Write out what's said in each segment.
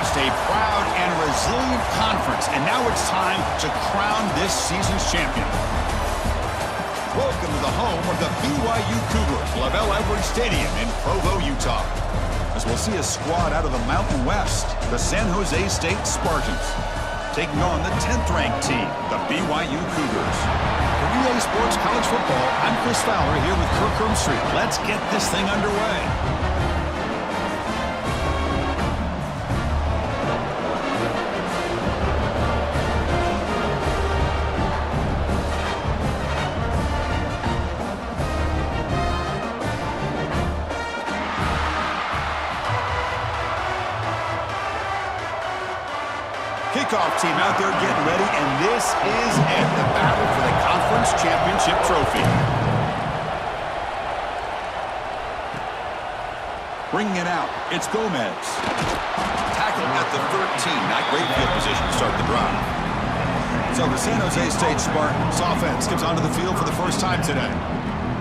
last, a proud and resilient conference, and now it's time to crown this season's champion. Welcome to the home of the BYU Cougars, Lavelle Edwards Stadium in Provo, Utah. As we'll see a squad out of the Mountain West, the San Jose State Spartans, taking on the 10th-ranked team, the BYU Cougars. For EA Sports College Football, I'm Chris Fowler here with Kirk Street. Let's get this thing underway. Kickoff team out there getting ready, and this is it, the battle for the conference championship trophy. Bringing it out, it's Gomez. Tackling at the 13, not great field position to start the drive. So the San Jose State Spartans offense comes onto the field for the first time today.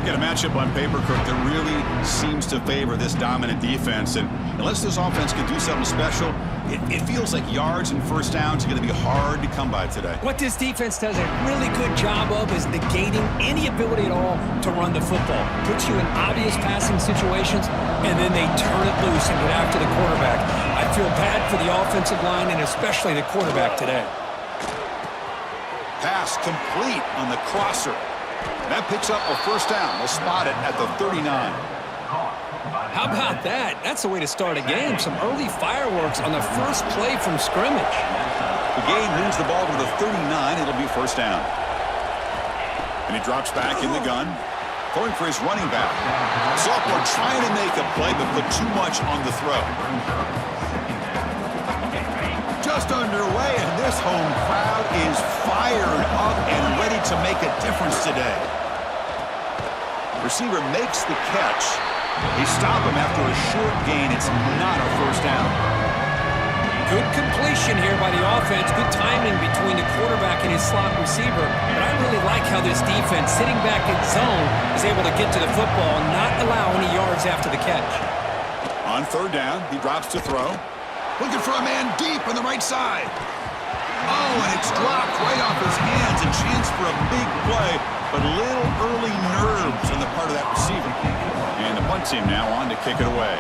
Get a matchup on paper, Kirk, that really seems to favor this dominant defense, and unless this offense can do something special, it feels like yards and first downs are going to be hard to come by today. What this defense does a really good job of is negating any ability at all to run the football. Puts you in obvious passing situations, and then they turn it loose and get after the quarterback. I feel bad for the offensive line and especially the quarterback today. Pass complete on the crosser. That picks up a first down. We'll spot it at the 39. How about that? That's the way to start a game. Some early fireworks on the first play from scrimmage. The game moves the ball to the 39. It'll be first down. And he drops back in the gun. Throwing for his running back. Sophomore trying to make a play, but put too much on the throw. Just underway, and this home crowd is fired up and ready to make a difference today. Receiver makes the catch. They stop him after a short gain. It's not a first down. Good completion here by the offense. Good timing between the quarterback and his slot receiver. But I really like how this defense, sitting back in zone, is able to get to the football and not allow any yards after the catch. On third down, he drops to throw. Looking for a man deep on the right side. Oh, and it's dropped right off his hands. A chance for a big play, but a little early nerves on the part of that receiver. And the punt team now on to kick it away.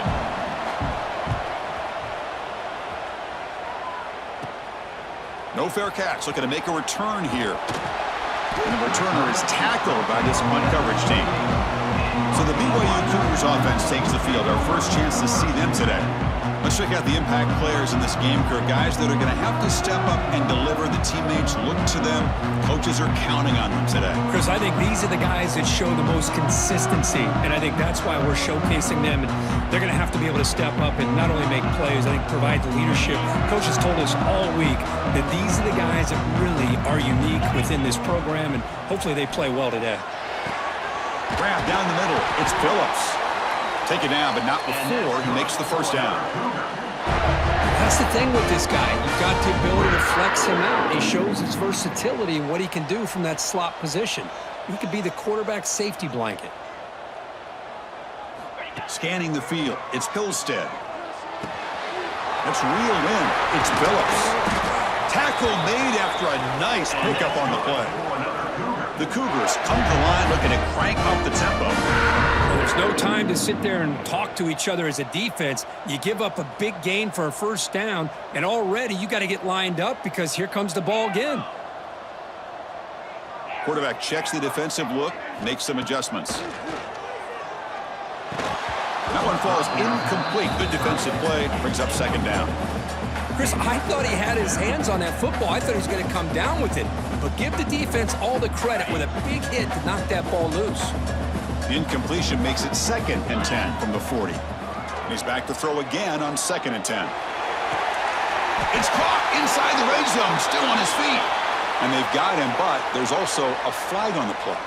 No fair catch. Looking to make a return here. And the returner is tackled by this punt coverage team. So the BYU Cougars offense takes the field. Our first chance to see them today. Let's check out the impact players in this game, Kirk. Guys that are going to have to step up and deliver. The teammates look to them. Coaches are counting on them today. Chris, I think these are the guys that show the most consistency, and I think that's why we're showcasing them. And they're going to have to be able to step up and not only make plays, I think provide the leadership. Coaches told us all week that these are the guys that really are unique within this program, and hopefully they play well today. Grab down the middle. It's Phillips. Take it down, but not before he makes the first down. That's the thing with this guy. You've got the ability to flex him out. He shows his versatility and what he can do from that slot position. He could be the quarterback's safety blanket. Scanning the field, it's Hillstead. That's reeled in. It's Phillips. Tackle made after a nice pickup on the play. The Cougars come to the line looking to crank up the tempo. Well, there's no time to sit there and talk to each other as a defense. You give up a big gain for a first down, and already you got to get lined up because here comes the ball again. Quarterback checks the defensive look, makes some adjustments. That one falls incomplete. Good defensive play, brings up second down. Chris, I thought he had his hands on that football. I thought he was going to come down with it. But give the defense all the credit with a big hit to knock that ball loose. The incompletion makes it 2nd and 10 from the 40. And he's back to throw again on 2nd and 10. It's caught inside the red zone, still on his feet. And they've got him, but there's also a flag on the play.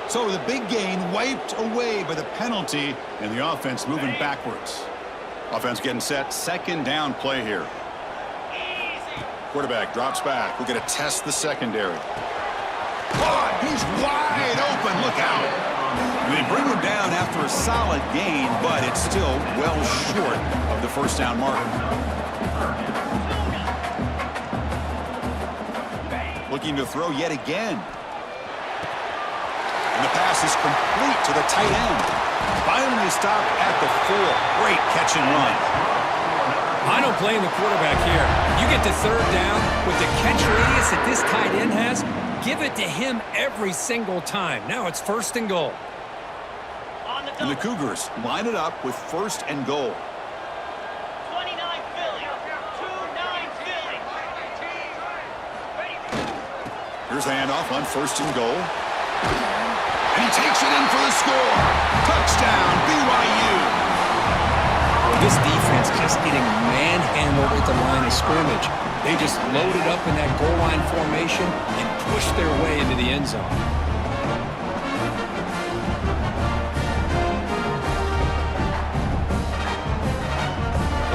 So the big gain wiped away by the penalty, and the offense moving backwards. Offense getting set, 2nd down play here. Quarterback drops back. We're going to test the secondary. Caught! He's wide open. Look out. They bring him down after a solid gain, but it's still well short of the first down mark. Looking to throw yet again. And the pass is complete to the tight end. Finally stopped at the 4. Great catch and run. I don't blame the quarterback here. You get to third down with the catch radius that this tight end has, give it to him every single time. Now it's 1st and goal. And the Cougars line it up with 1st and goal. 29 Philly. 2-9 Philly. Here's the handoff on 1st and goal. And he takes it in for the score. Touchdown, BYU. This defense just getting manhandled at the line of scrimmage. They just loaded up in that goal line formation and pushed their way into the end zone.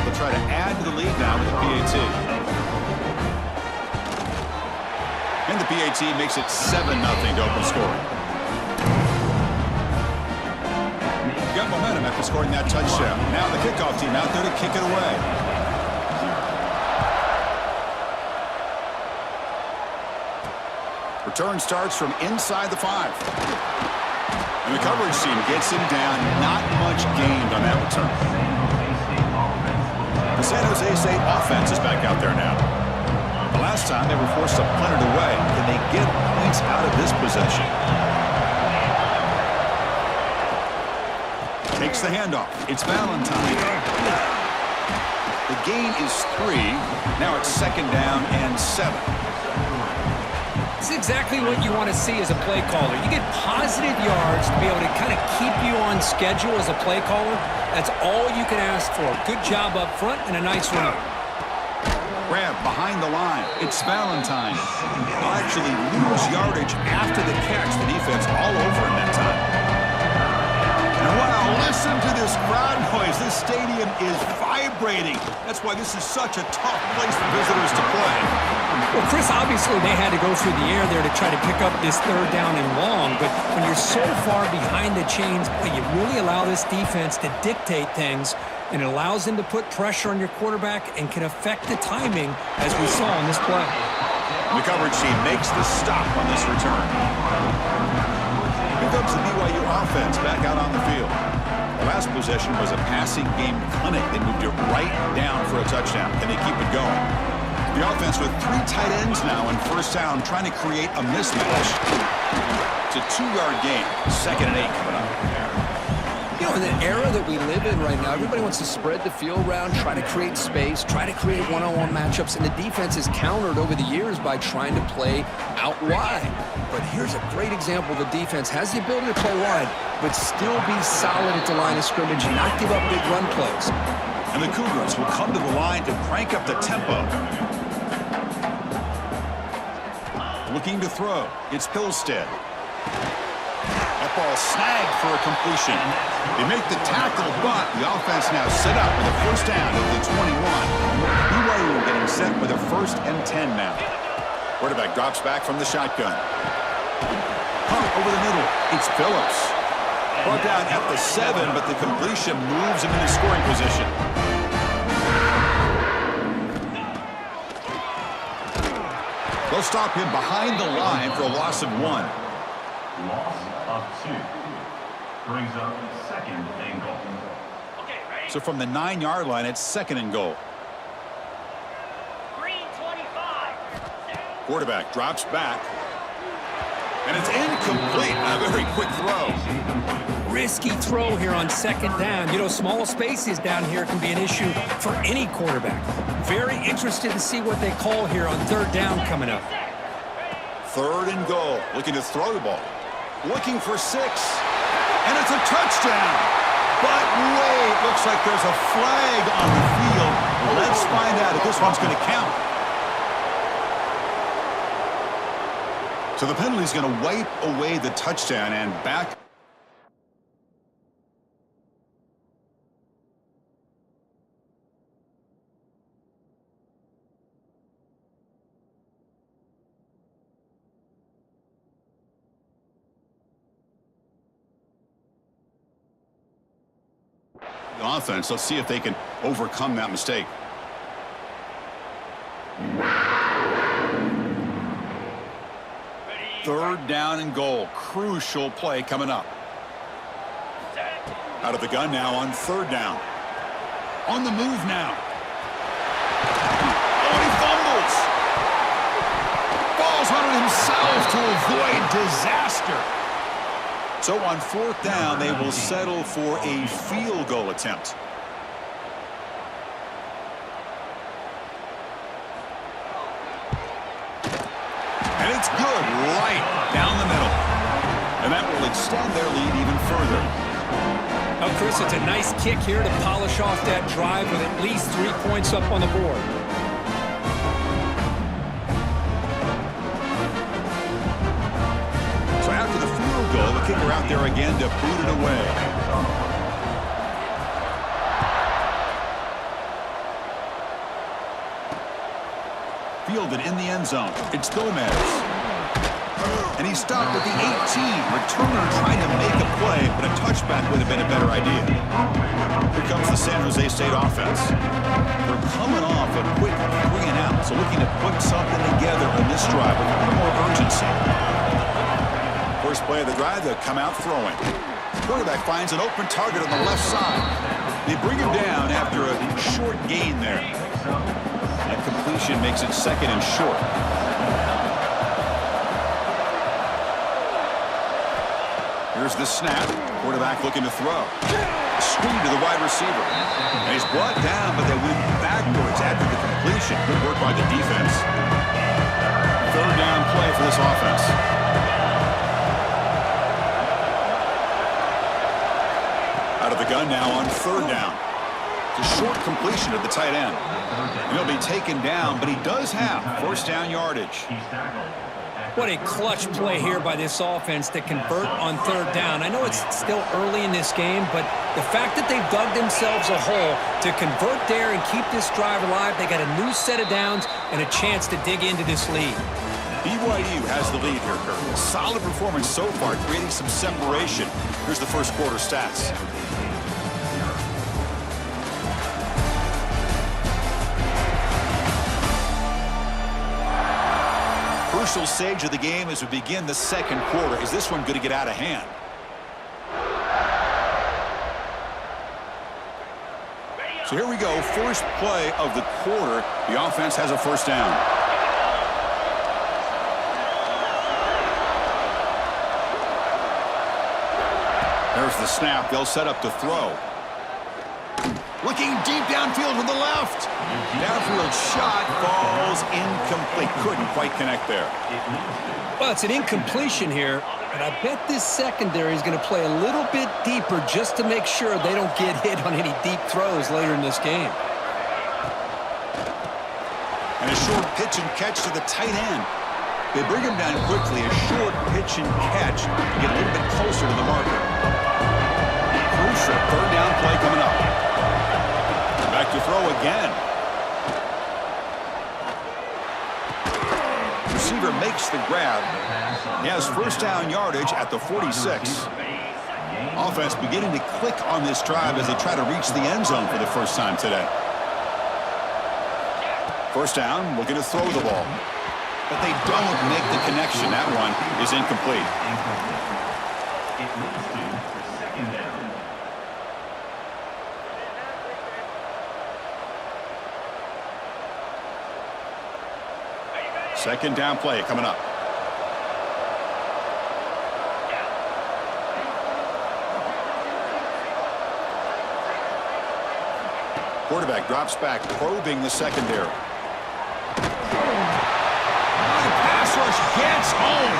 They'll try to add to the lead now with the PAT. And the PAT makes it 7-0 to open scoring. Got momentum after scoring that touchdown. Now the kickoff team out there to kick it away. Return starts from inside the 5. And the coverage team gets him down. Not much gained on that return. The San Jose State offense is back out there now. The last time they were forced to punt it away. Can they get points out of this possession? Takes the handoff. It's Valentine. The gain is 3. Now it's 2nd down and 7. It's exactly what you want to see as a play caller. You get positive yards to be able to kind of keep you on schedule as a play caller. That's all you can ask for. Good job up front and a nice run. Grab behind the line. It's Valentine. They'll actually lose yardage after the catch. The defense all over him that time. And wow, listen to this crowd noise. This stadium is vibrating. That's why this is such a tough place for visitors to play. Well, Chris, obviously they had to go through the air there to try to pick up this 3rd down and long, but when you're so far behind the chains, you really allow this defense to dictate things, and it allows them to put pressure on your quarterback and can affect the timing, as we saw in this play. The coverage team makes the stop on this return. Here comes the BYU offense back out on the field. The last possession was a passing game clinic. They moved it right down for a touchdown. Can they keep it going? The offense with 3 tight ends now in 1st down, trying to create a mismatch. It's a 2-yard gain. 2nd and 8 coming up. You know, in the era that we live in right now, everybody wants to spread the field around, try to create space, try to create one-on-one matchups, and the defense is countered over the years by trying to play out wide. But here's a great example. The defense has the ability to play wide, but still be solid at the line of scrimmage and not give up big run plays. And the Cougars will come to the line to crank up the tempo. Looking to throw. It's Pilstead. That ball snagged for a completion. They make the tackle, but the offense now set up with a 1st down at the 21. BYU getting set with a 1st and 10 now. Quarterback drops back from the shotgun. Pump over the middle. It's Phillips. Brought down at the 7, but the completion moves him into scoring position. They'll stop him behind the line for a loss of 1. Loss of 2. Brings up 2nd and goal. Okay, ready? So from the 9-yard line, it's 2nd and goal. Green 25. Quarterback drops back. And it's incomplete. A very quick throw. Risky throw here on 2nd down. You know, small spaces down here can be an issue for any quarterback. Very interested to see what they call here on 3rd down coming up. 3rd and goal. Looking to throw the ball. Looking for 6. And it's a touchdown. But wait, looks like there's a flag on the field. Let's find out if this one's going to count. So the penalty's going to wipe away the touchdown and back. offense. Let's see if they can overcome that mistake. Third down and goal. Crucial play coming up. Out of the gun now on third down. On the move now. Oh, he fumbles. Falls on it himself to avoid disaster. So on fourth down, they will settle for a field goal attempt. And it's good right down the middle. And that will extend their lead even further. Now, Chris, it's a nice kick here to polish off that drive with at least 3 points up on the board. So after the field goal, the kicker out there again to boot it away. Fielded in the end zone. It's Gomez. And he's stopped at the 18. Returner trying to make a play, but a touchback would have been a better idea. Here comes the San Jose State offense. They're coming off a quick 3 and out, so looking to put something together on this drive with a little more urgency. First play of the drive, they'll come out throwing. Quarterback finds an open target on the left side. They bring him down after a short gain there. That completion makes it second and short. Here's the snap. Quarterback looking to throw. Screen to the wide receiver. And he's brought down, but they went backwards after the completion. Good work by the defense. Third down play for this offense. Out of the gun now on third down. It's a short completion at the tight end. And he'll be taken down, but he does have first down yardage. What a clutch play here by this offense to convert on third down. I know it's still early in this game, but the fact that they've dug themselves a hole to convert there and keep this drive alive, they got a new set of downs and a chance to dig into this lead. BYU has the lead here, Kurt. Solid performance so far, creating some separation. Here's the first quarter stats. Crucial stage of the game as we begin the second quarter. Is this one going to get out of hand? So here we go. First play of the quarter. The offense has a first down. There's the snap. They'll set up to throw. Looking deep downfield with the left. Downfield shot falls incomplete. Couldn't quite connect there. Well, it's an incompletion here, but I bet this secondary is going to play a little bit deeper just to make sure they don't get hit on any deep throws later in this game. And a short pitch and catch to the tight end. They bring him down quickly. A short pitch and catch to get a little bit closer to the marker. Crucial third down play coming up. Back to throw again. Receiver makes the grab. He has first down yardage at the 46. Offense beginning to click on this drive as they try to reach the end zone for the first time today. First down, looking to throw the ball. But they don't make the connection. That one is incomplete. It leads to second down. Second down play coming up. Quarterback drops back, probing the secondary. Pass rush gets home.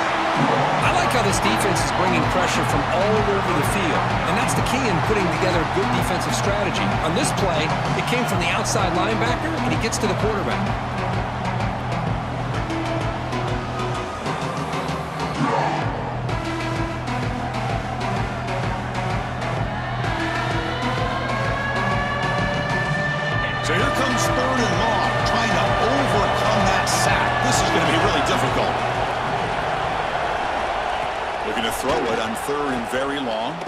I like how this defense is bringing pressure from all over the field, and that's the key in putting together a good defensive strategy. On this play, it came from the outside linebacker, and he gets to the quarterback. So here comes third and long, trying to overcome that sack. This is going to be really difficult. Looking to throw it on third and very long.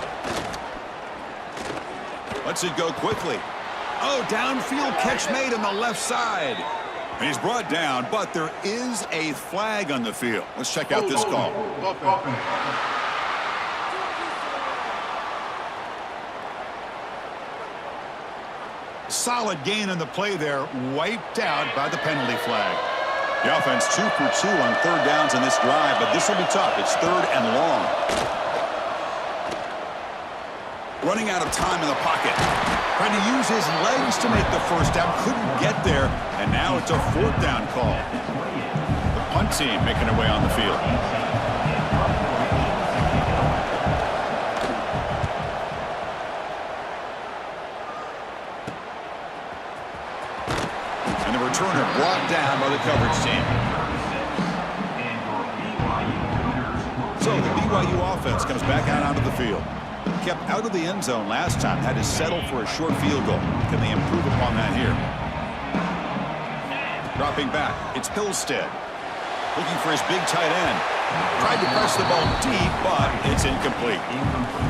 Lets it go quickly. Oh, downfield catch made on the left side. And he's brought down, but there is a flag on the field. Let's check out this call. Solid gain on the play there, wiped out by the penalty flag. The offense 2 for 2 on third downs in this drive, but this will be tough. It's third and long. Running out of time in the pocket. Trying to use his legs to make the first down. Couldn't get there, and now it's a fourth down call. The punt team making their way on the field. And the returner brought down by the coverage team. So the BYU offense comes back out onto the field. Kept out of the end zone last time, had to settle for a short field goal. Can they improve upon that here? Dropping back, it's Hillstead. Looking for his big tight end. Tried to press the ball deep, but it's incomplete.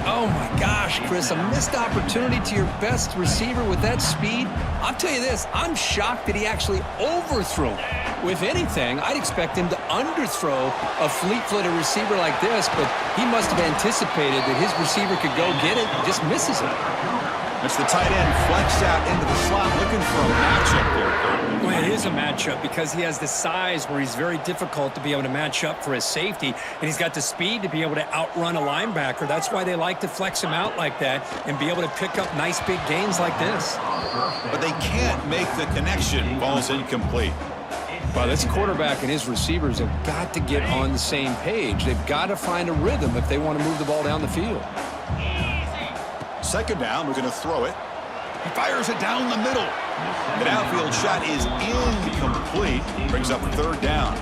Oh, my gosh, Chris, a missed opportunity to your best receiver with that speed. I'll tell you this, I'm shocked that he actually overthrew him. If anything, I'd expect him to underthrow a fleet-footed receiver like this, but he must have anticipated that his receiver could go get it and just misses it. It's the tight end flexed out into the slot, looking for a matchup there. Well, it is a matchup because he has the size where he's very difficult to be able to match up for his safety, and he's got the speed to be able to outrun a linebacker. That's why they like to flex him out like that and be able to pick up nice big gains like this. But they can't make the connection. Ball's incomplete. Well, this quarterback and his receivers have got to get on the same page. They've got to find a rhythm if they want to move the ball down the field. Second down, we're going to throw it. He fires it down the middle. The downfield shot is incomplete. Brings up third down.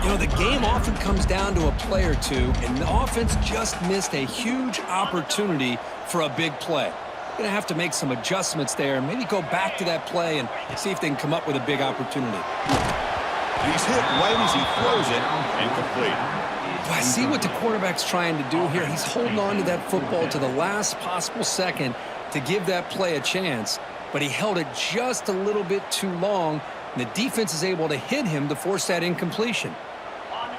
You know, the game often comes down to a play or two, and the offense just missed a huge opportunity for a big play. Going to have to make some adjustments there and maybe go back to that play and see if they can come up with a big opportunity. He's hit right as he throws it. Incomplete. I see what the quarterback's trying to do here. He's holding on to that football to the last possible second to give that play a chance, but he held it just a little bit too long, and the defense is able to hit him to force that incompletion.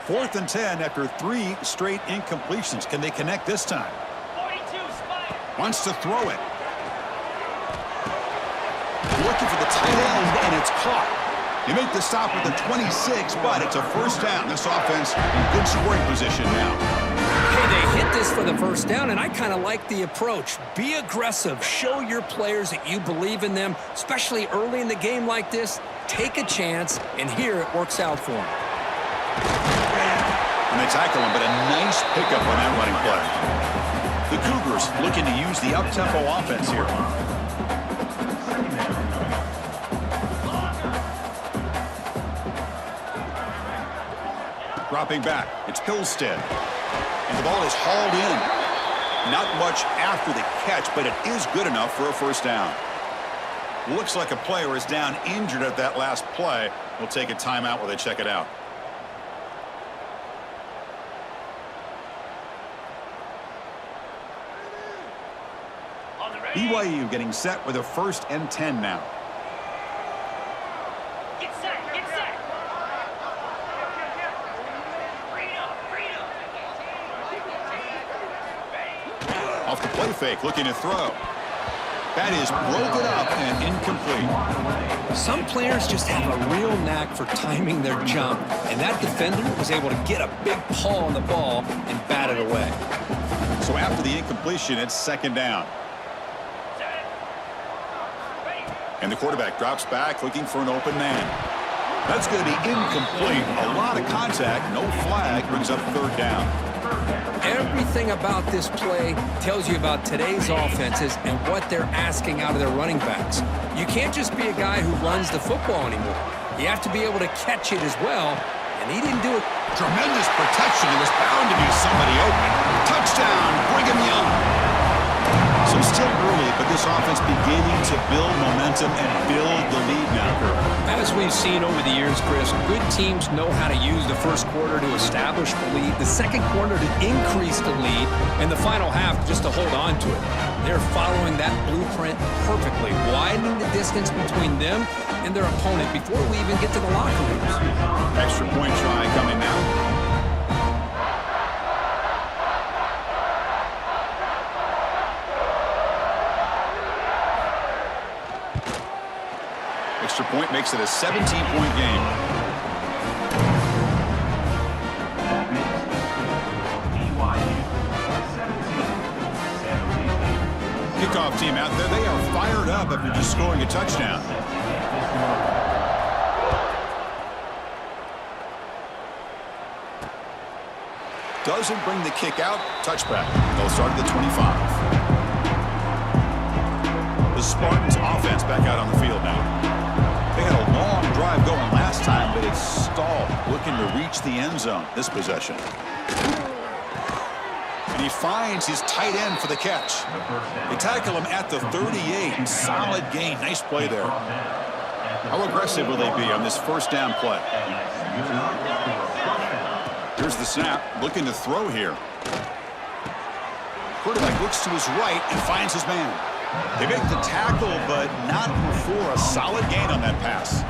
4th and 10 after 3 straight incompletions. Can they connect this time? 42 Spider. Wants to throw it. Looking for the tight end, and it's caught. You make the stop with the 26, but it's a first down. This offense in good scoring position now. Hey, they hit this for the first down, and I kind of like the approach. Be aggressive. Show your players that you believe in them, especially early in the game like this. Take a chance, and here it works out for them. And they tackle him, but a nice pickup on that running play. The Cougars looking to use the up-tempo offense here. Dropping back, it's Hillstead. And the ball is hauled in. Not much after the catch, but it is good enough for a first down. Looks like a player is down injured at that last play. We'll take a timeout while they check it out. BYU getting set with a 1st and 10 now. Get set, get set. Off the play fake, looking to throw. That is broken up and incomplete. Some players just have a real knack for timing their jump, and that defender was able to get a big paw on the ball and bat it away. So after the incompletion, it's second down. And the quarterback drops back, looking for an open man. That's going to be incomplete. A lot of contact, no flag, brings up third down. Everything about this play tells you about today's offenses and what they're asking out of their running backs. You can't just be a guy who runs the football anymore. You have to be able to catch it as well, and he didn't do it. Tremendous protection. There was bound to be somebody open. Touchdown, Brigham Young. So So still early, but this offense beginning to build momentum and build the lead now, Kurt. As we've seen over the years, Chris, good teams know how to use the first quarter to establish the lead, the second quarter to increase the lead, and the final half just to hold on to it. They're following that blueprint perfectly, widening the distance between them and their opponent before we even get to the locker rooms. Extra point try coming now. Extra point makes it a 17-point game. BYU 17, Kickoff team out there. They are fired up after just scoring a touchdown. Doesn't bring the kick out. Touchback. They'll start at the 25. The Spartans offense back out on the field now. They had a long drive going last time, but it's stalled, looking to reach the end zone this possession. And he finds his tight end for the catch. They tackle him at the 38. Solid gain. Nice play there. How aggressive will they be on this first down play? Here's the snap. Looking to throw here. Quarterback looks to his right and finds his man. They make the tackle, but not before a solid gain on that pass.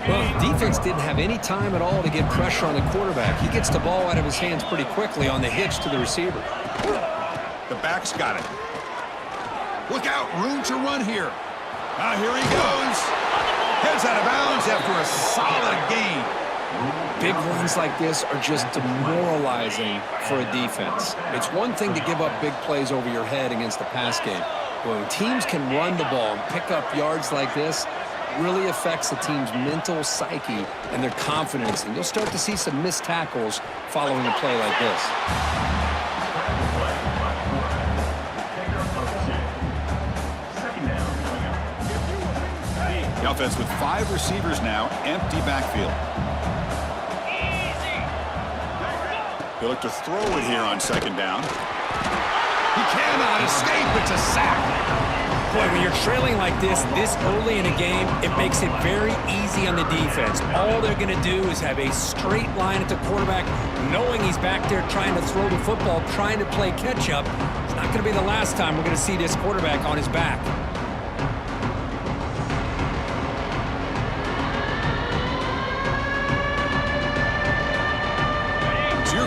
Well, the defense didn't have any time at all to get pressure on the quarterback. He gets the ball out of his hands pretty quickly on the hitch to the receiver. The back's got it. Look out, room to run here. Now here he goes. Heads out of bounds after a solid gain. Big runs like this are just demoralizing for a defense. It's one thing to give up big plays over your head against the pass game. But when teams can run the ball and pick up yards like this, it really affects the team's mental psyche and their confidence. And you'll start to see some missed tackles following a play like this. The offense with 5 receivers now, empty backfield. They look to throw it here on second down. He cannot escape. It's a sack. Boy, when you're trailing like this early in a game, it makes it very easy on the defense. All they're going to do is have a straight line at the quarterback, knowing he's back there trying to throw the football, trying to play catch-up. It's not going to be the last time we're going to see this quarterback on his back.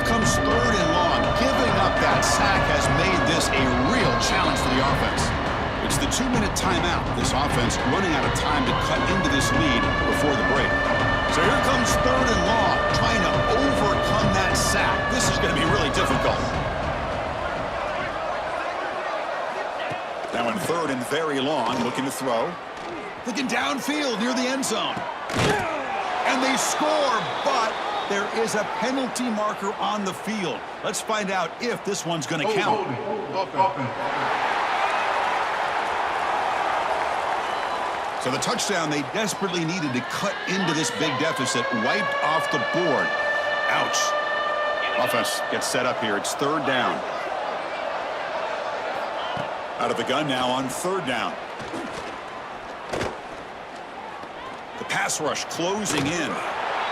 Comes third and long. Giving up that sack has made this a real challenge for the offense. It's the 2-minute timeout. This offense running out of time to cut into this lead before the break. So here comes third and long, trying to overcome that sack. This is going to be really difficult. Now in third and very long, looking to throw. Looking downfield near the end zone. And they score, but there is a penalty marker on the field. Let's find out if this one's going to count. So the touchdown they desperately needed to cut into this big deficit wiped off the board. Ouch. Offense gets set up here. It's third down. Out of the gun now on third down. The pass rush closing in.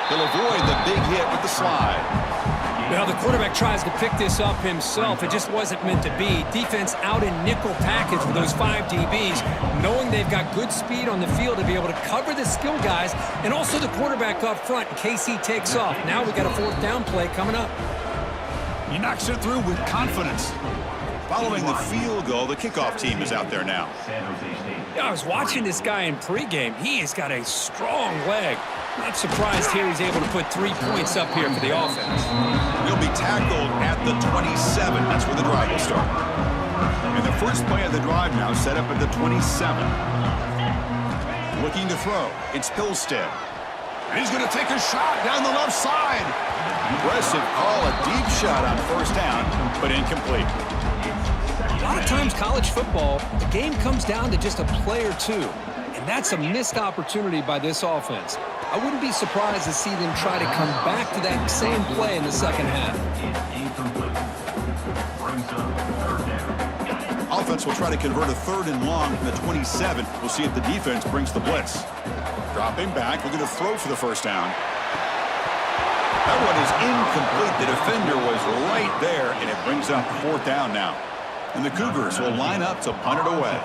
He'll avoid the big hit with the slide. Well, the quarterback tries to pick this up himself. It just wasn't meant to be. Defense out in nickel package with those 5 DBs, knowing they've got good speed on the field to be able to cover the skill guys and also the quarterback up front in case he takes off. Now we got a fourth down play coming up. He knocks it through with confidence. Following the field goal, the kickoff team is out there now. I was watching this guy in pregame. He has got a strong leg. Not surprised here he's able to put 3 points up here for the offense. He'll be tackled at the 27. That's where the drive will start. And the first play of the drive now set up at the 27. Looking to throw. It's Hillstead. And he's going to take a shot down the left side. Aggressive call, a deep shot on first down, but incomplete. A lot of times college football, the game comes down to just a play or two. And that's a missed opportunity by this offense. I wouldn't be surprised to see them try to come back to that same play in the second half. Offense will try to convert a 3rd and long from the 27. We'll see if the defense brings the blitz. Dropping back, looking to throw for the first down. That one is incomplete. The defender was right there, and it brings up 4th down now. And the Cougars will line up to punt it away.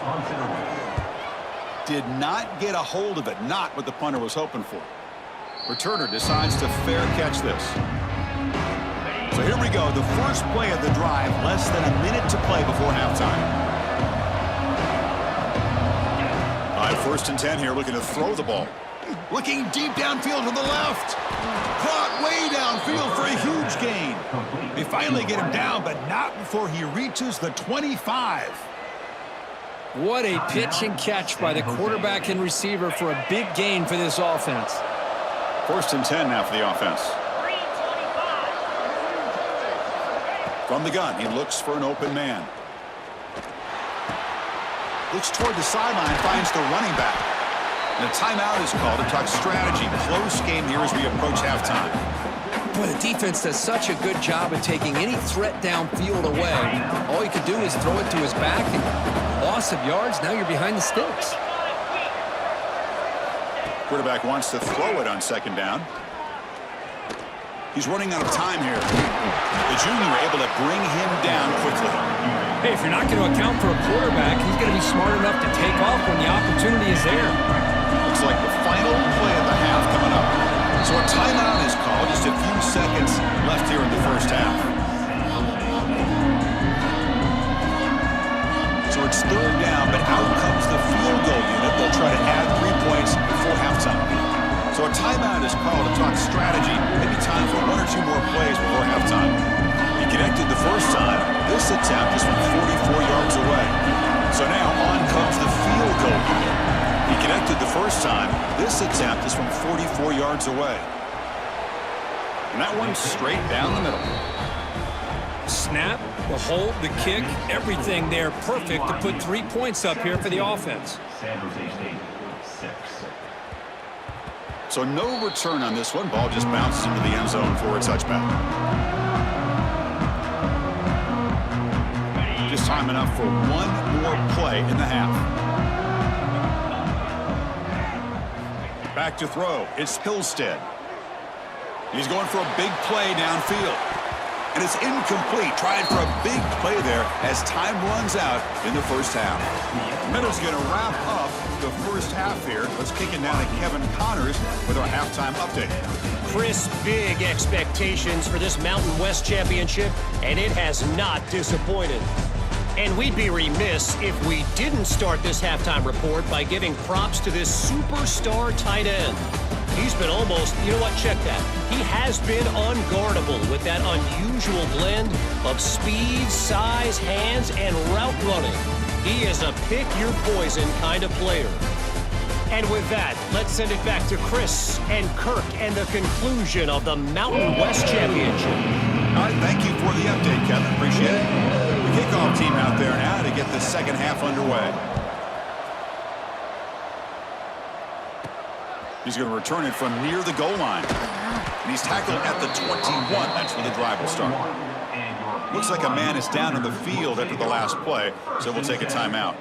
Did not get a hold of it. Not what the punter was hoping for. Returner decides to fair catch this. So here we go. The first play of the drive. Less than a minute to play before halftime. All right, 1st and 10 here. Looking to throw the ball. Looking deep downfield to the left. Caught way downfield for a huge gain. They finally get him down, but not before he reaches the 25. What a pitch and catch by the quarterback and receiver for a big gain for this offense. 1st and 10 now for the offense. 3:25. From the gun, he looks for an open man. Looks toward the sideline, finds the running back. And a timeout is called to talk strategy. Close game here as we approach halftime. Boy, the defense does such a good job of taking any threat downfield away. All you could do is throw it to his back, and loss of yards, now you're behind the sticks. Quarterback wants to throw it on 2nd down. He's running out of time here. The junior able to bring him down quickly. Hey, if you're not going to account for a quarterback, he's going to be smart enough to take off when the opportunity is there. Looks like the final play of the half coming up. So a timeout is called. Just a few seconds left here in the first half. So it's 3rd down, but out comes the field goal unit. They'll try to add 3 points before halftime. So a timeout is called to talk strategy. Maybe time for 1 or 2 more plays before halftime. He connected the first time. This attempt is from 44 yards away. So now on comes the field goal unit. He connected the first time. This attempt is from 44 yards away. And that one's straight down the middle. Snap, the hold, the kick, everything there perfect to put 3 points up here for the offense. San Jose State, 6. So no return on this one. Ball just bounces into the end zone for a touchback. Just time enough for 1 more play in the half. Back to throw. It's Hillstead. He's going for a big play downfield. And it's incomplete. Trying for a big play there as time runs out in the first half. Middle's going to wrap up the first half here. Let's kick it down to Kevin Connors with our halftime update. Chris, big expectations for this Mountain West Championship, and it has not disappointed. And we'd be remiss if we didn't start this halftime report by giving props to this superstar tight end. He's been almost, you know what, check that. He has been unguardable with that unusual blend of speed, size, hands, and route running. He is a pick-your-poison kind of player. And with that, let's send it back to Chris and Kirk and the conclusion of the Mountain West Championship. All right, thank you for the update, Kevin. Appreciate it. The kickoff team out there now to get the second half underway. He's going to return it from near the goal line. And he's tackled at the 21. That's where the drive will start. Looks like a man is down in the field after the last play, so we'll take a timeout.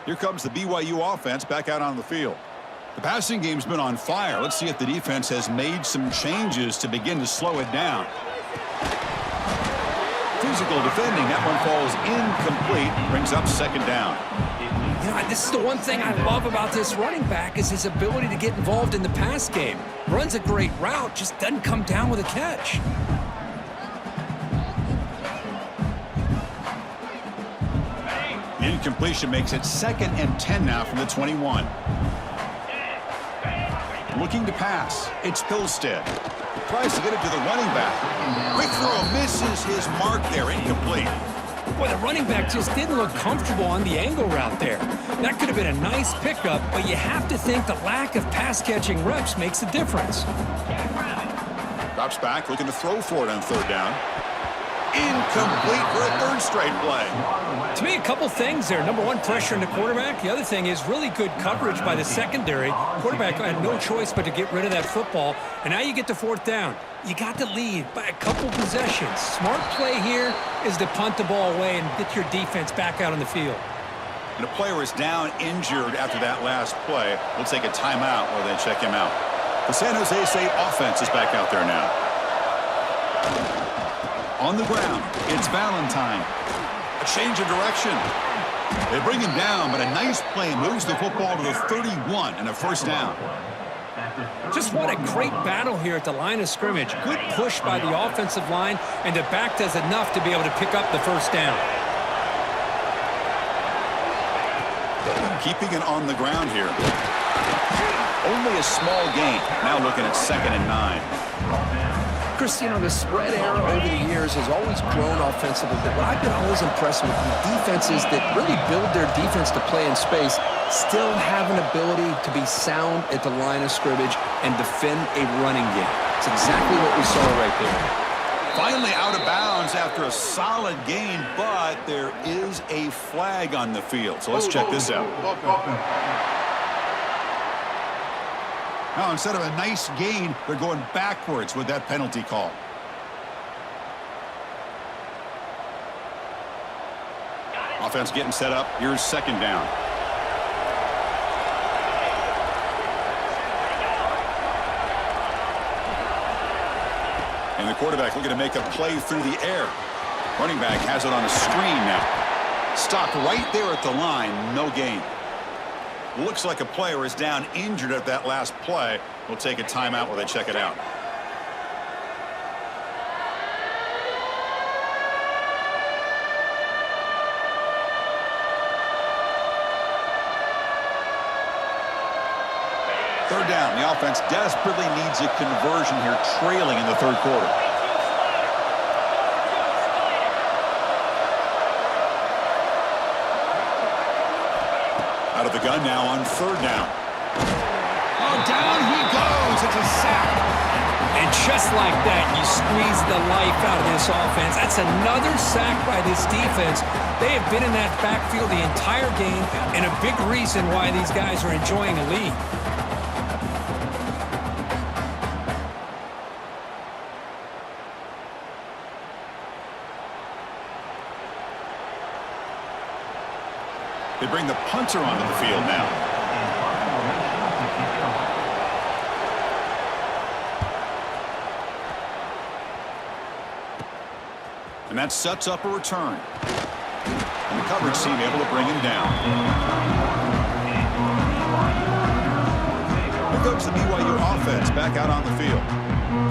Here comes the BYU offense back out on the field. The passing game's been on fire. Let's see if the defense has made some changes to begin to slow it down. Physical defending. That one falls incomplete. Brings up second down. You know, this is the one thing I love about this running back is his ability to get involved in the pass game. Runs a great route, just doesn't come down with a catch. The incompletion makes it 2nd and 10 now from the 21. Looking to pass. It's Hillstead. Tries to get it to the running back. Quick throw misses his mark there. Incomplete. Boy, the running back just didn't look comfortable on the angle route there. That could have been a nice pickup, but you have to think the lack of pass-catching reps makes a difference. Drops back, looking to throw for it on 3rd down. Incomplete for a third straight play. To me, a couple things there. Number one, pressure in the quarterback. The other thing is really good coverage by the secondary. Quarterback had no choice but to get rid of that football. And now you get to fourth down. You got the lead by a couple possessions. Smart play here is to punt the ball away and get your defense back out on the field. And a player is down injured after that last play. We'll take a timeout while they check him out. The San Jose State offense is back out there now. On the ground, it's Valentine. A change of direction. They bring him down, but a nice play moves the football to the 31 and a first down. Just what a great battle here at the line of scrimmage. Good push by the offensive line, and the back does enough to be able to pick up the first down. Keeping it on the ground here. Only a small gain. Now looking at 2nd and 9. Chris, you know, the spread era over the years has always grown offensively, but what I've been always impressed with defenses that really build their defense to play in space still have an ability to be sound at the line of scrimmage and defend a running game. It's exactly what we saw right there. Finally out of bounds after a solid gain, but there is a flag on the field. So let's check this out. Now, instead of a nice gain, they're going backwards with that penalty call. Offense getting set up. Here's 2nd down. And the quarterback looking to make a play through the air. Running back has it on a screen now. Stopped right there at the line. No gain. Looks like a player is down injured at that last play. We'll take a timeout while they check it out. Third down. The offense desperately needs a conversion here, trailing in the third quarter. Out of the gun now on 3rd down. Oh, down he goes. It's a sack. And just like that, you squeeze the life out of this offense. That's another sack by this defense. They have been in that backfield the entire game, and a big reason why these guys are enjoying a lead. They bring the punter onto the field now. And that sets up a return. And the coverage team able to bring him down. Here comes the BYU offense back out on the field.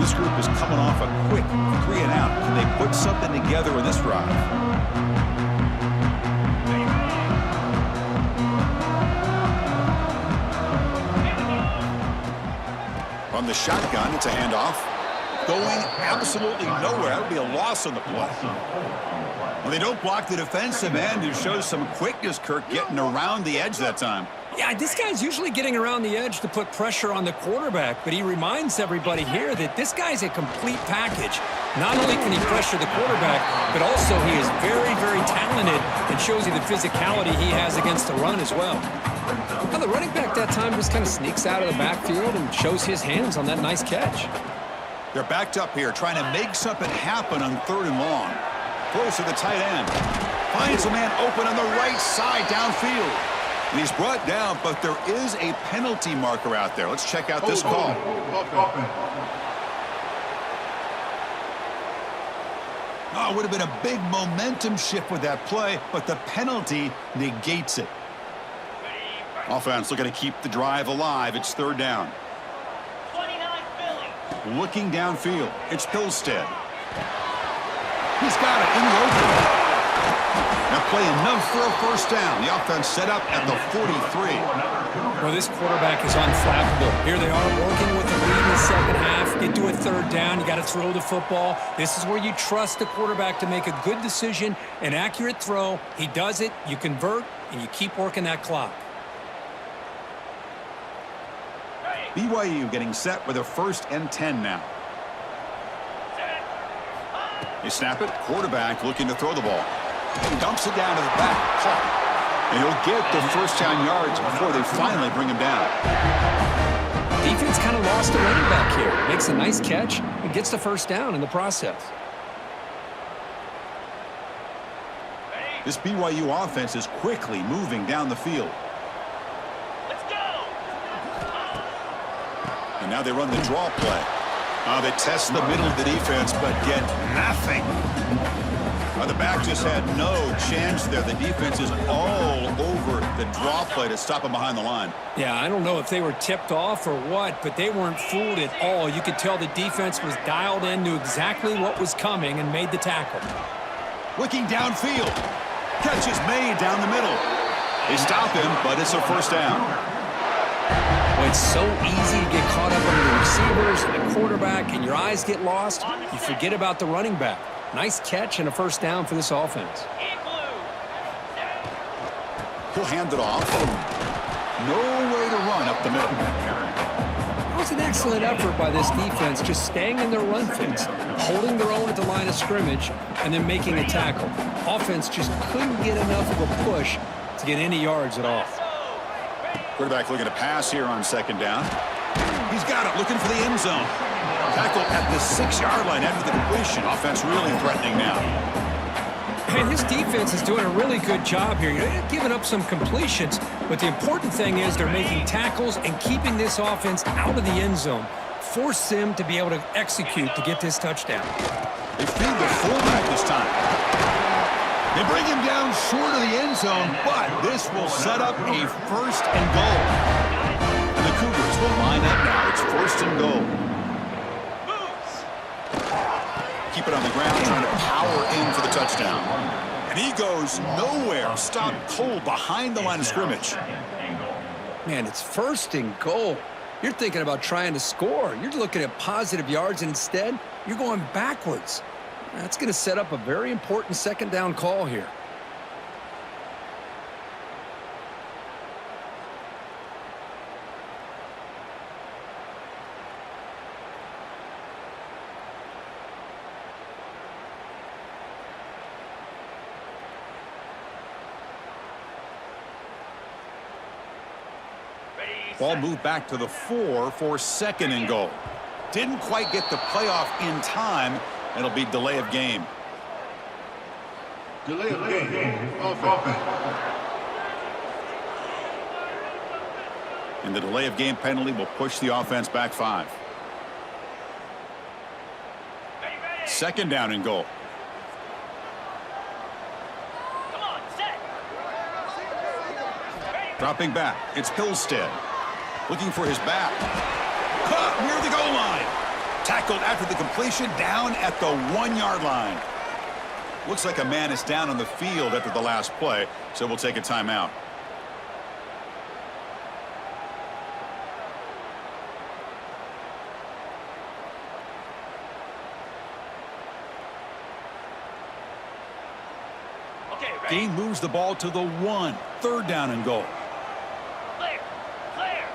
This group is coming off a quick 3 and out. Can they put something together in this drive? From the shotgun, it's a handoff. Going absolutely nowhere. That would be a loss on the play. Well, they don't block the defensive end, who shows some quickness, Kirk, getting around the edge that time. Yeah, this guy's usually getting around the edge to put pressure on the quarterback, but he reminds everybody here that this guy's a complete package. Not only can he pressure the quarterback, but also he is very, very talented and shows you the physicality he has against the run as well. Now, the running back that time just kind of sneaks out of the backfield and shows his hands on that nice catch. They're backed up here, trying to make something happen on 3rd and long. Close to the tight end. Finds a man open on the right side downfield. And he's brought down, but there is a penalty marker out there. Let's check out this call. Oh, it would have been a big momentum shift with that play, but the penalty negates it. Offense looking to keep the drive alive. It's 3rd down. Looking downfield. It's Pilstead. He's got it in the open. Now play enough for a first down. The offense set up at the 43. Well, this quarterback is unflappable. Here they are working with the lead in the 2nd half. Get to a 3rd down. You got to throw the football. This is where you trust the quarterback to make a good decision, an accurate throw. He does it. You convert, and you keep working that clock. BYU getting set with a 1st and 10 now. They snap it. Quarterback looking to throw the ball. Dumps it down to the back. Caught. And he'll get the first down yards before they finally bring him down. Defense kind of lost a running back here. Makes a nice catch and gets the first down in the process. This BYU offense is quickly moving down the field. Let's go! And now they run the draw play. They test the middle of the defense, but get nothing. The back just had no chance there. The defense is all over the draw play to stop him behind the line. Yeah, I don't know if they were tipped off or what, but they weren't fooled at all. You could tell the defense was dialed in, knew exactly what was coming, and made the tackle. Looking downfield. Catch is made down the middle. They stop him, but it's a first down. Well, it's so easy to get caught up under the receivers and the quarterback, and your eyes get lost. You forget about the running back. Nice catch and a first down for this offense. He'll hand it off. No way to run up the middle. That was an excellent effort by this defense, just staying in their run fence, holding their own at the line of scrimmage, and then making a tackle. Offense just couldn't get enough of a push to get any yards at all. Quarterback looking to pass here on second down. He's got it, looking for the end zone. Tackle at the 6-yard line after the completion. Offense really threatening now. And this defense is doing a really good job here. They're giving up some completions, but the important thing is they're making tackles and keeping this offense out of the end zone. Force them to be able to execute to get this touchdown. They feed the fullback this time. They bring him down short of the end zone, but this will set up a first and goal. And the Cougars will line up now. It's first and goal. Keep it on the ground, trying to power in for the touchdown. And he goes nowhere. Stopped cold behind the line of scrimmage. Man, it's first and goal. You're thinking about trying to score. You're looking at positive yards, and instead, you're going backwards. That's going to set up a very important second down call here. Ball moved back to the 4 for second and goal. Didn't quite get the playoff in time. It'll be delay of game. Delay of game. Offense. And the delay of game penalty will push the offense back 5. Second down and goal. Come on, set. Dropping back. It's Hillstead. Looking for his back. Caught near the goal line. Tackled after the completion down at the 1-yard line. Looks like a man is down on the field after the last play, so we'll take a timeout. Okay, ready? Gain moves the ball to the 1. Third down and goal. Clear. Clear.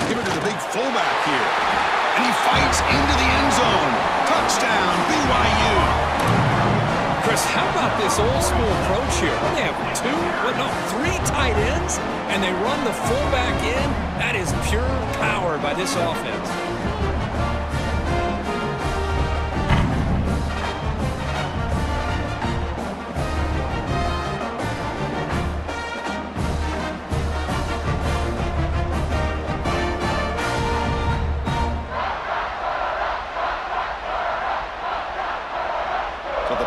Give it to the big fullback here. And he fights into the end zone. Touchdown, BYU. Chris, how about this old school approach here? They have 3 tight ends, and they run the fullback in. That is pure power by this offense.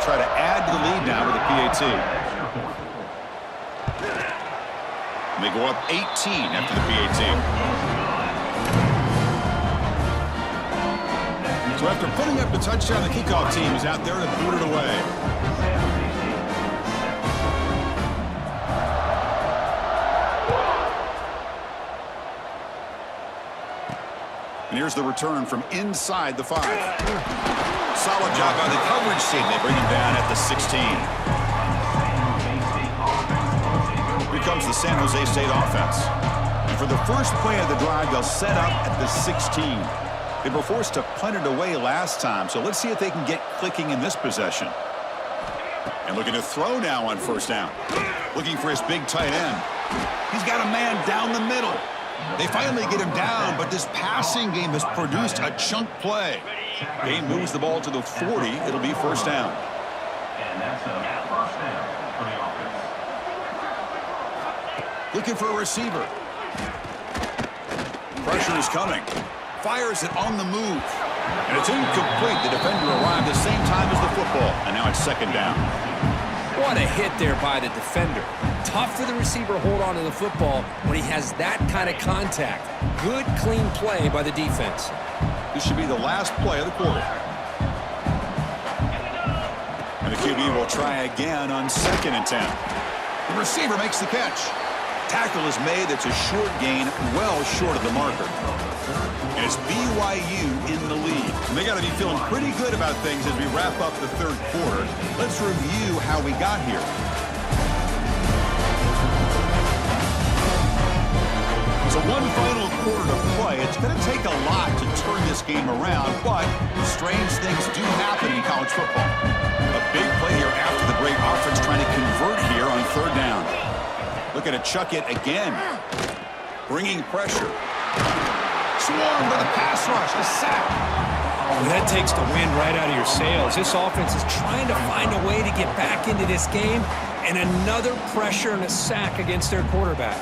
Try to add to the lead now with the PAT. And they go up 18 after the PAT. So after putting up the touchdown, the kickoff team is out there to boot it away. And here's the return from inside the 5. Solid job by the coverage team. They bring him down at the 16. Here comes the San Jose State offense. And for the first play of the drive, they'll set up at the 16. They were forced to punt it away last time, so let's see if they can get clicking in this possession. And looking to throw now on first down. Looking for his big tight end. He's got a man down the middle. They finally get him down, but this passing game has produced a chunk play. Game moves the ball to the 40. It'll be first down. And that's a first down for the offense. Looking for a receiver. Pressure is coming. Fires it on the move. And it's incomplete. The defender arrived the same time as the football. And now it's second down. What a hit there by the defender. Tough for the receiver to hold on to the football when he has that kind of contact. Good, clean play by the defense. This should be the last play of the quarter. And the QB will try again on 2nd and 10. The receiver makes the catch. Tackle is made. It's a short gain, well short of the marker. And it's BYU in the lead. And they got to be feeling pretty good about things as we wrap up the third quarter. Let's review how we got here. So one final quarter to play. It's going to take a lot to turn this game around, but strange things do happen in college football. A big play here after the break. Offense trying to convert here on third down. Looking to chuck it again. Bringing pressure. Swarmed by the pass rush. A sack. Well, that takes the wind right out of your sails. This offense is trying to find a way to get back into this game, and another pressure and a sack against their quarterback.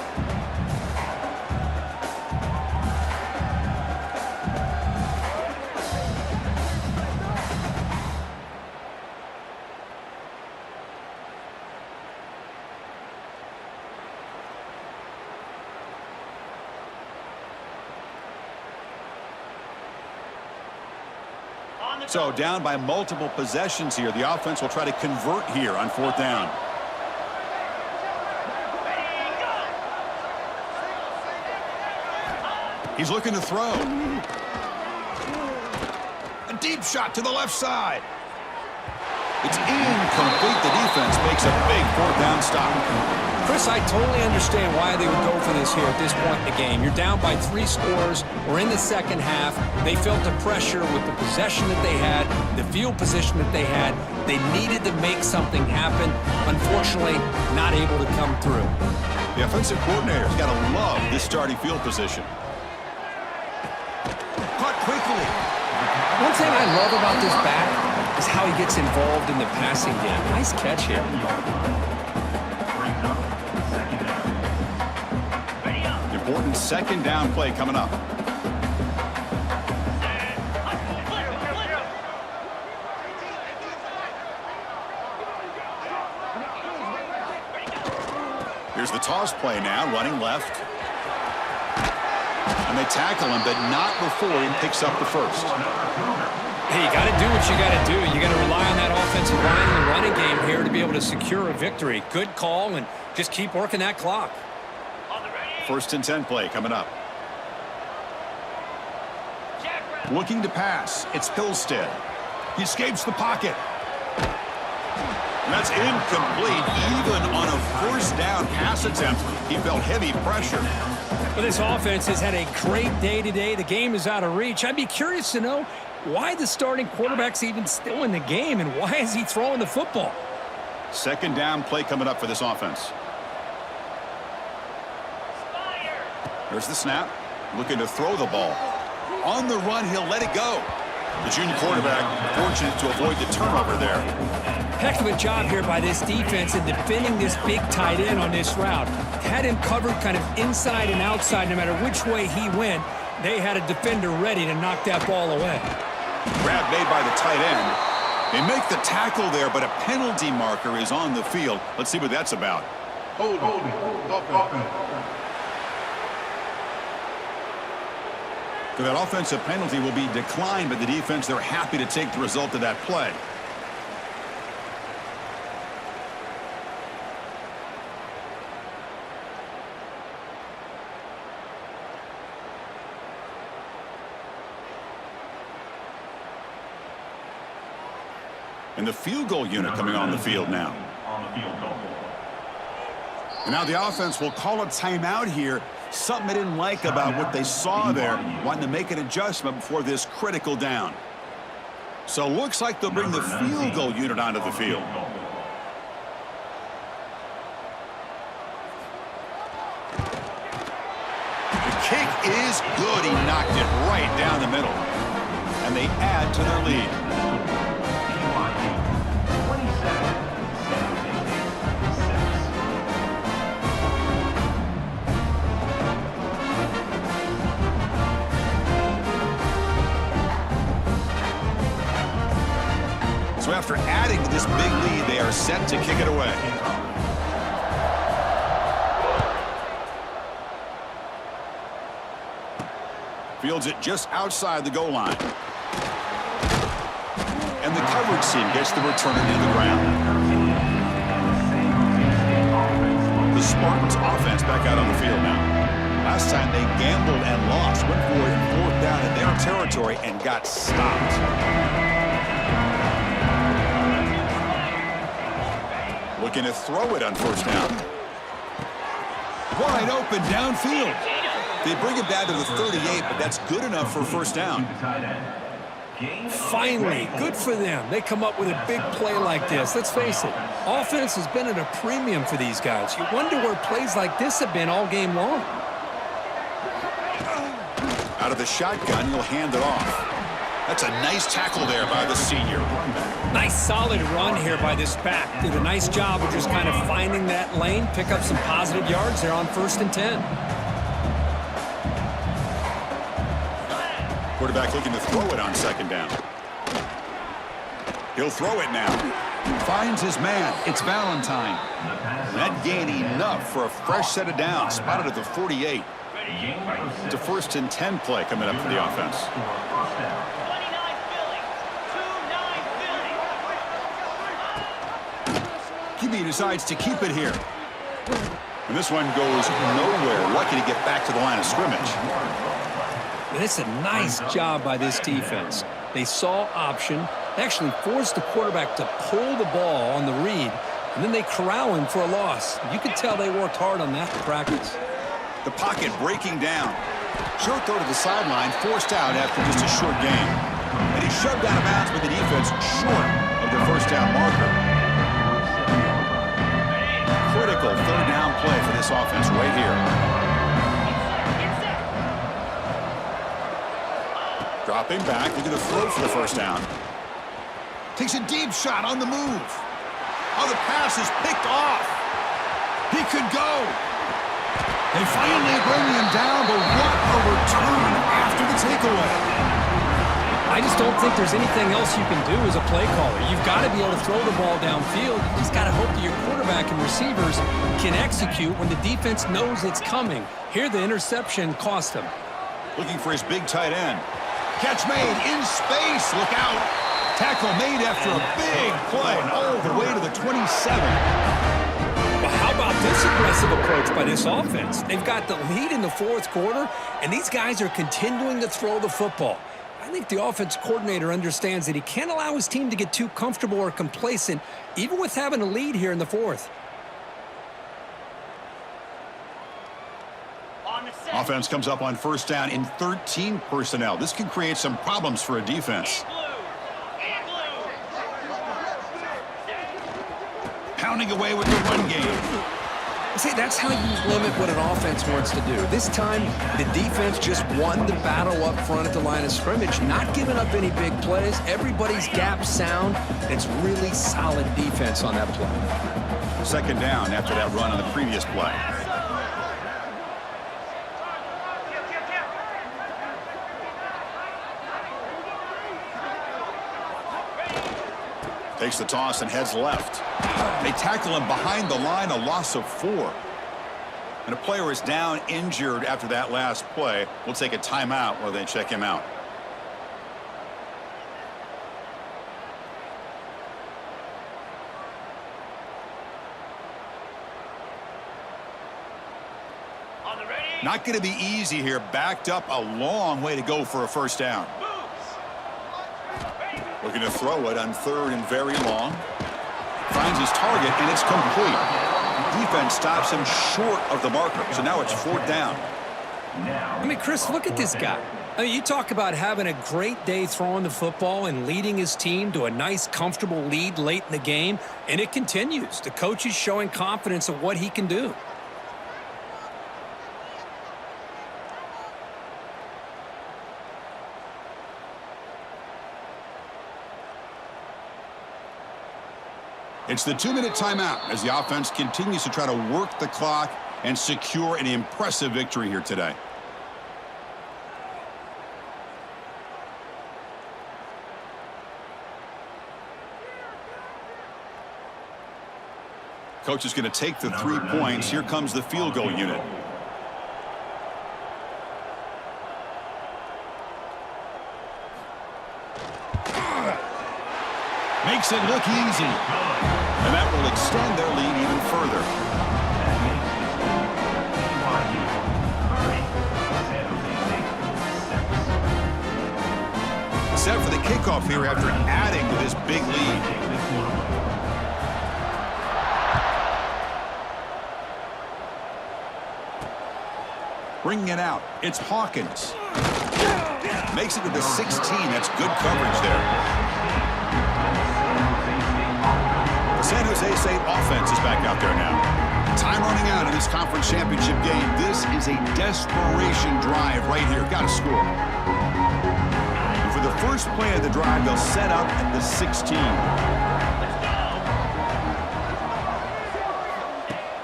So down by multiple possessions here. The offense will try to convert here on fourth down. He's looking to throw. A deep shot to the left side. It's incomplete. The defense makes a big fourth down stop. Chris, I totally understand why they would go for this here at this point in the game. You're down by 3 scores. We're in the second half. They felt the pressure with the possession that they had, the field position that they had. They needed to make something happen. Unfortunately, not able to come through. The offensive coordinator's got to love this starting field position. Caught quickly. One thing I love about this back is how he gets involved in the passing game. Nice catch here. Important second down play coming up. Here's the toss play now, running left. And they tackle him, but not before he picks up the first. Hey, you got to do what you got to do. You got to rely on that offensive line and the running game here to be able to secure a victory. Good call, and just keep working that clock. 1st and 10 play coming up. Looking to pass. It's Hillstead. He escapes the pocket. And that's incomplete. Even on a first down pass attempt, he felt heavy pressure. Well, this offense has had a great day today. The game is out of reach. I'd be curious to know why the starting quarterback's even still in the game, and why is he throwing the football? Second down play coming up for this offense. There's the snap. Looking to throw the ball. On the run, he'll let it go. The junior quarterback fortunate to avoid the turnover there. Heck of a job here by this defense in defending this big tight end on this route. Had him covered kind of inside and outside no matter which way he went. They had a defender ready to knock that ball away. Grab made by the tight end. They make the tackle there, but a penalty marker is on the field. Let's see what that's about. Hold. So that offensive penalty will be declined by the defense. They're happy to take the result of that play. And the field goal unit coming on the field now. On the field goal. And now the offense will call a timeout here Something they didn't like about what they saw there, wanting to make an adjustment before this critical down. So looks like they'll bring the field goal unit onto the field. The kick is good. He knocked it right down the middle. And they add to their lead. So after adding to this big lead, they are set to kick it away. Fields it just outside the goal line. And the coverage team gets the returner to the ground. The Spartans offense back out on the field now. Last time they gambled and lost, went for it in 4th down in their territory and got stopped. Looking to throw it on 1st down. Wide open downfield. They bring it down to the 38, but that's good enough for 1st down. Finally, good for them. They come up with a big play like this. Let's face it, offense has been at a premium for these guys. You wonder where plays like this have been all game long. Out of the shotgun, he'll hand it off. That's a nice tackle there by the senior. Nice solid run here by this back. Did a nice job of just kind of finding that lane, pick up some positive yards there on 1st and 10. Quarterback looking to throw it on 2nd down. He'll throw it now. Finds his man. It's Valentine. That gain enough for a fresh set of downs. Spotted at the 48. It's a 1st and 10 play coming up for the offense. 29 Philly. 2-9 Philly. QB decides to keep it here. And this one goes nowhere. Lucky to get back to the line of scrimmage. And it's a nice job by this defense. They saw option. They actually forced the quarterback to pull the ball on the read, and then they corral him for a loss. You could tell they worked hard on that in practice. The pocket breaking down. Short throw to the sideline, forced out after just a short gain. And he's shoved out of bounds by the defense short of the 1st down marker. Critical 3rd down play for this offense right here. Dropping back, looking to throw for the 1st down. Takes a deep shot on the move. Oh, the pass is picked off. He could go. They finally bring him down, but what a return after the takeaway. I just don't think there's anything else you can do as a play caller. You've got to be able to throw the ball downfield. You just got to hope that your quarterback and receivers can execute when the defense knows it's coming. Here, the interception cost him. Looking for his big tight end. Catch made in space. Look out. Tackle made after a big play all the way to the 27. Well, how about this aggressive approach by this offense? They've got the lead in the 4th quarter, and these guys are continuing to throw the football. I think the offense coordinator understands that he can't allow his team to get too comfortable or complacent, even with having a lead here in the 4th. Offense comes up on 1st down in 13 personnel. This can create some problems for a defense. Pounding away with the run game. See, that's how you limit what an offense wants to do. This time, the defense just won the battle up front at the line of scrimmage, not giving up any big plays. Everybody's gap sound. It's really solid defense on that play. 2nd down after that run on the previous play. Takes the toss and heads left. They tackle him behind the line, a loss of 4. And a player is down injured after that last play. We'll take a timeout while they check him out. Not going to be easy here. Backed up a long way to go for a 1st down. Looking to throw it on 3rd and very long. Finds his target, and it's complete. Defense stops him short of the marker, so now it's 4th down. Now, I mean, Chris, look at this guy. I mean, you talk about having a great day throwing the football and leading his team to a nice, comfortable lead late in the game, and it continues. The coach is showing confidence of what he can do. It's the 2-minute timeout as the offense continues to try to work the clock and secure an impressive victory here today. Coach is going to take the 3 points. Here comes the field goal unit. Makes it look easy. And that will extend their lead even further. Set for the kickoff here after adding to this big lead. Bringing it out, it's Hawkins. Makes it to the 16. That's good coverage there. The San Jose State offense is back out there now. Time running out in this conference championship game. This is a desperation drive right here. Got to score. And for the first play of the drive, they'll set up at the 16.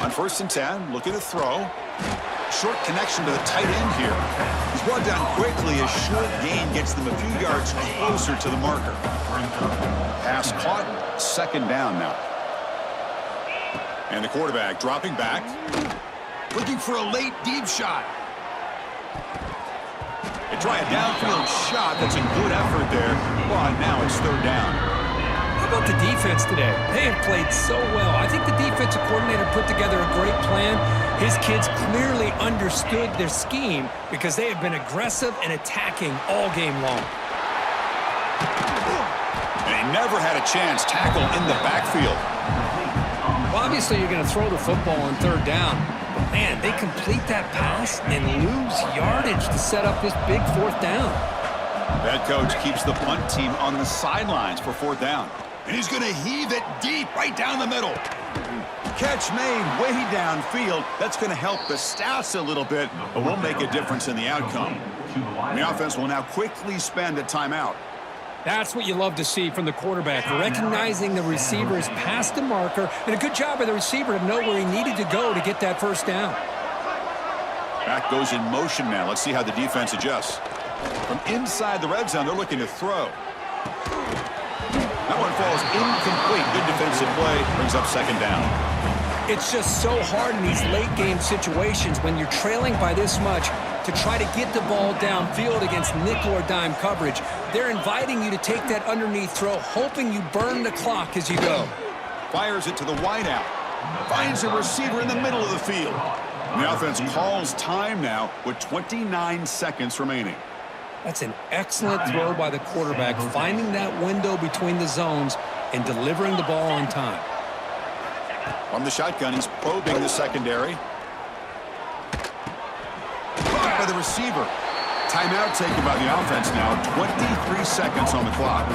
On 1st and 10, looking to throw. Short connection to the tight end here. He's brought down quickly. A short gain gets them a few yards closer to the marker. Pass caught. 2nd down now. And the quarterback dropping back. Looking for a late deep shot. They try a downfield shot. That's a good effort there. But now it's 3rd down. How about the defense today? They have played so well. I think the defensive coordinator put together a great plan. His kids clearly understood their scheme because they have been aggressive and attacking all game long. And he never had a chance. Tackle in the backfield. Well, obviously, you're going to throw the football on 3rd down. But, man, they complete that pass and lose yardage to set up this big 4th down. That coach keeps the punt team on the sidelines for 4th down. And he's going to heave it deep right down the middle. Catch made way downfield. That's going to help the stats a little bit, but won't make a difference in the outcome. And the offense will now quickly spend a timeout. That's what you love to see from the quarterback, recognizing the receiver's past the marker, and a good job by the receiver to know where he needed to go to get that 1st down. Back goes in motion now. Let's see how the defense adjusts. From inside the red zone, they're looking to throw. That one falls incomplete. Good defensive play. Brings up 2nd down. It's just so hard in these late-game situations when you're trailing by this much to try to get the ball downfield against nickel or dime coverage. They're inviting you to take that underneath throw, hoping you burn the clock as you go. Fires it to the wideout. Finds a receiver in the middle of the field. And the offense calls time now with 29 seconds remaining. That's an excellent throw by the quarterback, finding that window between the zones and delivering the ball on time. From the shotgun, he's probing the secondary. Caught by the receiver. Timeout taken by the offense now. 23 seconds on the clock.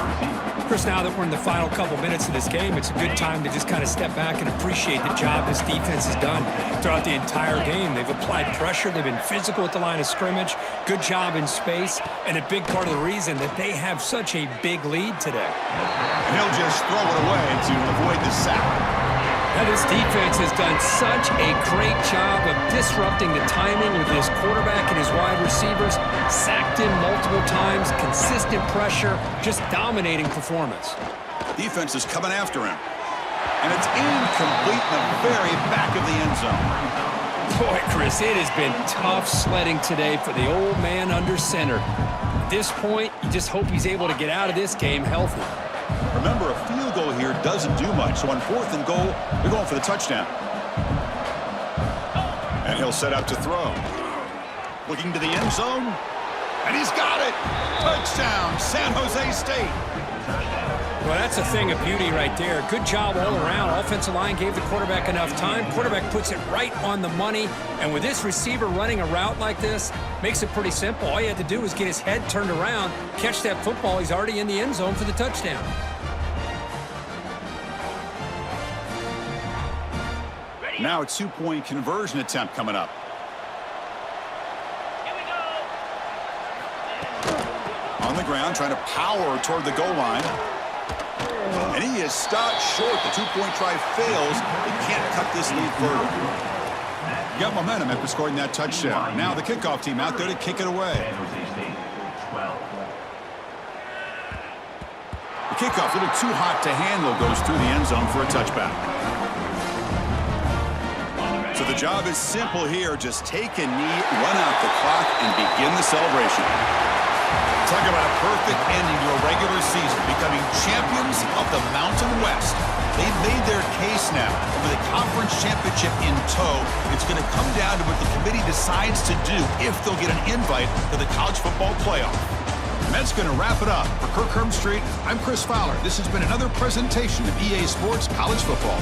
Chris, now that we're in the final couple minutes of this game, it's a good time to just kind of step back and appreciate the job this defense has done throughout the entire game. They've applied pressure. They've been physical at the line of scrimmage. Good job in space, and a big part of the reason that they have such a big lead today. And he'll just throw it away to avoid the sack. Now, this defense has done such a great job of disrupting the timing with his quarterback and his wide receivers. Sacked him multiple times, consistent pressure, just dominating performance. Defense is coming after him. And it's incomplete in the very back of the end zone. Boy, Chris, it has been tough sledding today for the old man under center. At this point, you just hope he's able to get out of this game healthy. Remember, a field goal here doesn't do much. So on 4th and goal, they're going for the touchdown. And he'll set up to throw. Looking to the end zone. And he's got it. Touchdown, San Jose State. Well, that's a thing of beauty right there. Good job all around. Offensive line gave the quarterback enough time. Quarterback puts it right on the money. And with this receiver running a route like this, makes it pretty simple. All you had to do was get his head turned around, catch that football. He's already in the end zone for the touchdown. Now a two-point conversion attempt coming up. Here we go. On the ground, trying to power toward the goal line. And he is stopped short. The two-point try fails. They can't cut this lead further. Got momentum after scoring that touchdown. Now the kickoff team out there to kick it away. San Jose State, 12. The kickoff, a little too hot to handle, goes through the end zone for a touchback. So the job is simple here. Just take a knee, run out the clock, and begin the celebration. Talk about a perfect ending to a regular season, becoming champions of the Mountain West. They've made their case now with the conference championship in tow. It's going to come down to what the committee decides to do if they'll get an invite to the college football playoff. And that's going to wrap it up. For Kirk Street, I'm Chris Fowler. This has been another presentation of EA Sports College Football.